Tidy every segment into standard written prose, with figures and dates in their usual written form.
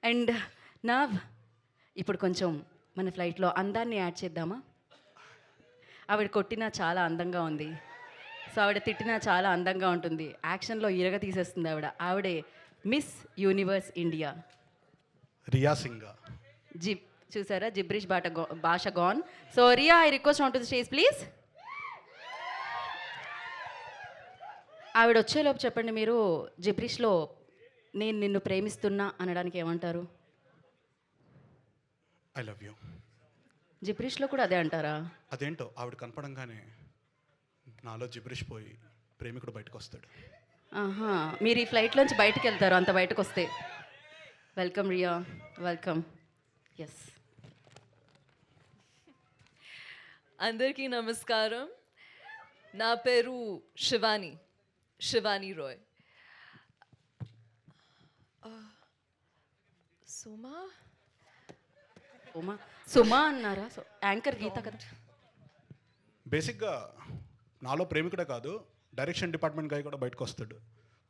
And నా ఇప్పుడు కొంచెం మన ఫ్లైట్లో అందాన్ని యాడ్ చేద్దామా? ఆవిడ కొట్టినా చాలా అందంగా ఉంది. సో ఆవిడ తిట్టినా చాలా అందంగా ఉంటుంది. యాక్షన్లో ఇరగ తీసేస్తుంది ఆవిడ. ఆవిడే miss universe India. Riya Singh. చూసారా జిబ్రిష్ భాష gone. So Riya, I request on to the stage please. ఆవిడ వచ్చేలోపు చెప్పండి, మీరు జిబ్రిష్లో నేను నిన్ను ప్రేమిస్తున్నా అనడానికి ఏమంటారు? I love you. జిబ్రిష్లో కూడా అదే అంటారా? అదేంటో ఆవిడ కనపడంగానే నాలో జిబ్రిష్ పోయి ప్రేమికుడు బయటకు వస్తాడు. ఆహా, మీరు ఈ ఫ్లైట్లోంచి బయటకు వెళ్తారు అంత బయటకు వస్తే. Welcome Riya, welcome. ఎస్, అందరికీ నమస్కారం. నా పేరు శివాని రాయ్. సుమా అన్నారా? సో యాంకర్ గీత కదా. బేసిక్గా నాలో ప్రేమికుడే కాదు, డైరెక్షన్ డిపార్ట్మెంట్ గాయ కూడా బయటకు వస్తాడు.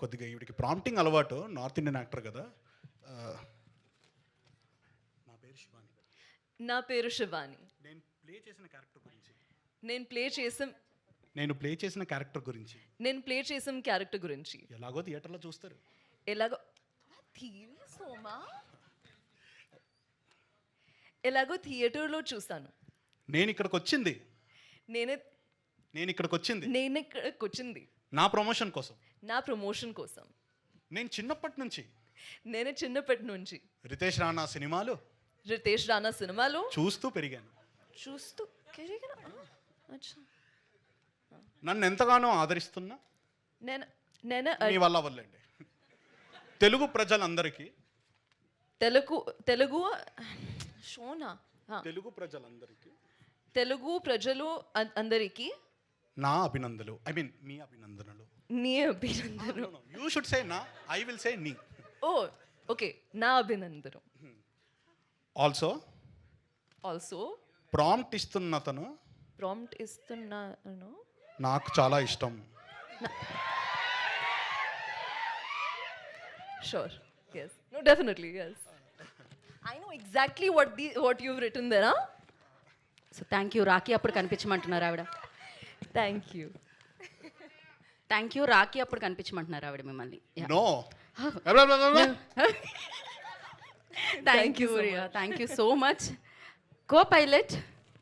కొద్దిగా ఈవిడికి ప్రాంప్టింగ్ అలవాటు, నార్త్ ఇండియన్ యాక్టర్ కదా. నా పేరు శివాని. నేను ప్లే చేసిన క్యారెక్టర్ గురించి నేను ప్లే చేసిన క్యారెక్టర్ గురించి ఎలాగో థియేటర్లో చూస్తారు. ఎలాగో థియేటర్లో చూస్తాను. నేను ఇక్కడికి వచ్చింది నా ప్రమోషన్ కోసం. నేను చిన్నప్పటి నుంచి రితేష్ రాణా సినిమాలు చూస్తూ పెరిగాను. నన్ను ఎంతగానో ఆదరిస్తున్నా మీ వల్లండి తెలుగు ప్రజలందరికీ తెలుగు ప్రజలు అందరికీ నా అభినందనలు. ఐ మీన్ మీ అభినందనలు. నీ అభినందనలు. యూ షుడ్ సే నా, ఐ విల్ సే నీ. ఓ ఓకే, నా అభినందనలు. ఆల్సో ప్రాంప్ట్ ఇస్తున్నాను నాకు చాలా ఇష్టం. Sure. Yes. No, definitely. Yes. I know exactly what you've written there. Huh? So thank you. Rakhi అప్పుడు కనిపించమంటున్నారు ఆవిడ. Thank you. Thank you. Rakhi అప్పుడు కనిపించమంటున్నారు ఆవిడ మిమ్మల్ని. No. Thank you Riya, thank you so much. Co pilot